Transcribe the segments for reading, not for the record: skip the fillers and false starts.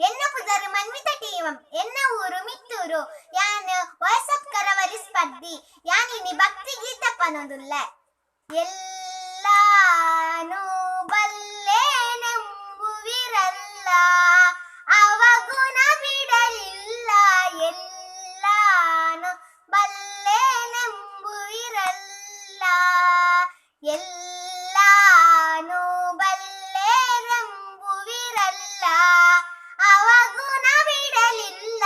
എന്ന പുതർ മൻവിത ടീവം എന്ന ഊരു മിത്തൂരു ഞാൻ വാട്സ്ആപ്പ് കരവരി സ്പರ್ಧಿ ಯಾನಿನಿ ಭಕ್ತಿ ಗೀತ ಪನದುಲ್ಲ ಎಲ್ಲಾನು ಬಲ್ಲೆನೆಂಬುವಿರಲ್ಲ ಅವಗುಣ ಬಿಡಲಿಲ್ಲ ಎಲ್ಲಾನು ಬಲ್ಲೆನೆಂಬುವಿರಲ್ಲ ಎಲ್ಲಾನು ಬಲ್ಲೆನೆಂಬುವಿರಲ್ಲ ಅವಗುಣ ಬಿಡಲಿಲ್ಲ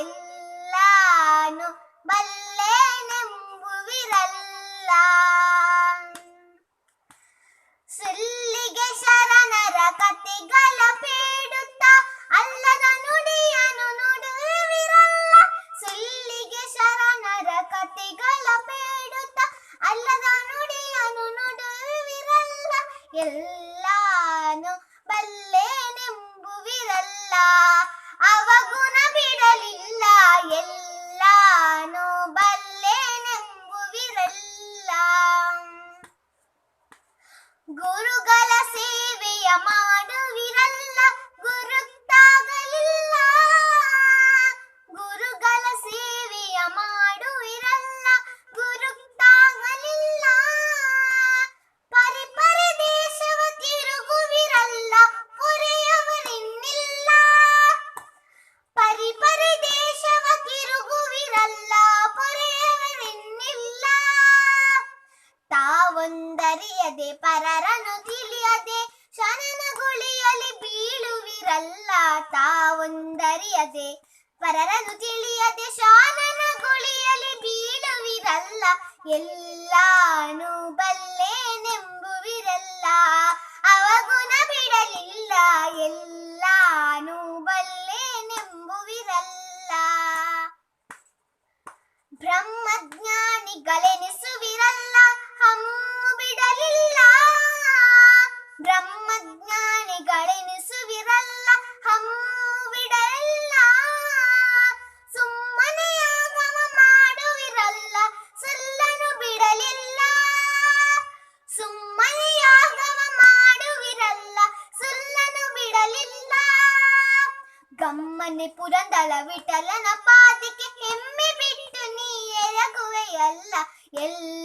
ಎಲ್ಲಾನು ಬಲ್ಲೆನೆಂಬುವಿರಲ್ಲ ಸುಲ್ಲಿಗೆ ಶರಣರ ಕತೆಗಳ ಬೇಡುತ್ತ ಅಲ್ಲದ ನುಡಿಯನು ನುಡುವಿರಲ್ಲ ಸುಲ್ಲಿಗೆ ಶರಣರ ಕತೆಗಳ ಬೇಡುತ್ತ ಅಲ್ಲದ ನುಡಿಯನು ನುಡುವಿರಲ್ಲ ಎಲ್ಲಾನು ಬಲ್ಲೆನೆಂಬುವಿರಲ್ಲ ಅವಗುಣ ಬಿಡಲಿಲ್ಲ ಎಲ್ಲಾನು ಬಲ್ಲೆನೆಂಬುವಿರಲ್ಲ ಗುರುಗಳ ಸೇವೆಯ ಮಾಡುವಿರಲ್ಲ ಗುರುತಾಗಲಿಲ್ಲ ಗುರುಗಳ ಸೇವೆಯ ಮಾಡುವಿರಲ್ಲ ಗುರುತಾಗಲಿಲ್ಲ ಪರಿಪರಿ ದೇಶವ ತಿರುಗುವಿರಲ್ಲ ಪೊರೆಯವರಿನ್ನಿಲ್ಲ ಪರಿಪರಿ ದೇಶವ ತಿರುಗುವಿರಲ್ಲ ಪೊರೆಯವರಿನ್ನಿಲ್ಲ ತಾವೊಂದರಿಯದೆ ಪರರನ್ನು ತಿಳಿಯದೆ ಶರಣಗುಳಿಯಲಿ ಬೀಳುವಿರಲ್ಲ ತಾವೊಂದರಿಯದೆ ಪರರನ್ನು ತಿಳಿಯದೆ ಶಾನನಗುಳಿಯಲಿ ಬೀಳುವಿರಲ್ಲ ಎಲ್ಲಾನು ಬಲ್ಲೆನೆಂಬುವಿರಲ್ಲ ಅವಗುಣ ಬಿಡಲಿಲ್ಲ ಎಲ್ಲಾನು ಬಲ್ಲೆನೆಂಬುವಿರಲ್ಲ ಬ್ರಹ್ಮಜ್ಞಾನಿಗಳೆನಿಸುವಿರಲ್ಲ ಹಮ್ಮು ಬಿಡಲಿಲ್ಲ ಬ್ರಹ್ಮಜ್ಞಾನಿಗಳೆನಿಸುವಿರಲ್ಲ ಹಮ್ಮು ಬಿಡಲಿಲ್ಲ ಸುಮ್ಮನೆ ಆಗಮ ಮಾಡುವಿರಲ್ಲ ಸುಳ್ಳನು ಬಿಡಲಿಲ್ಲ ಸುಮ್ಮನೆ ಆಗಮ ಮಾಡುವಿರಲ್ಲ ಸುಳ್ಳನು ಬಿಡಲಿಲ್ಲ ಗಮ್ಮನೆ ಪುರಂದರ ವಿಠಲನ ಪಾದಕ್ಕೆ ಹೆಮ್ಮೆ ಬಿಟ್ಟು ನೀ ಎರಗುವೆಯಲ್ಲ ಎಲ್ಲ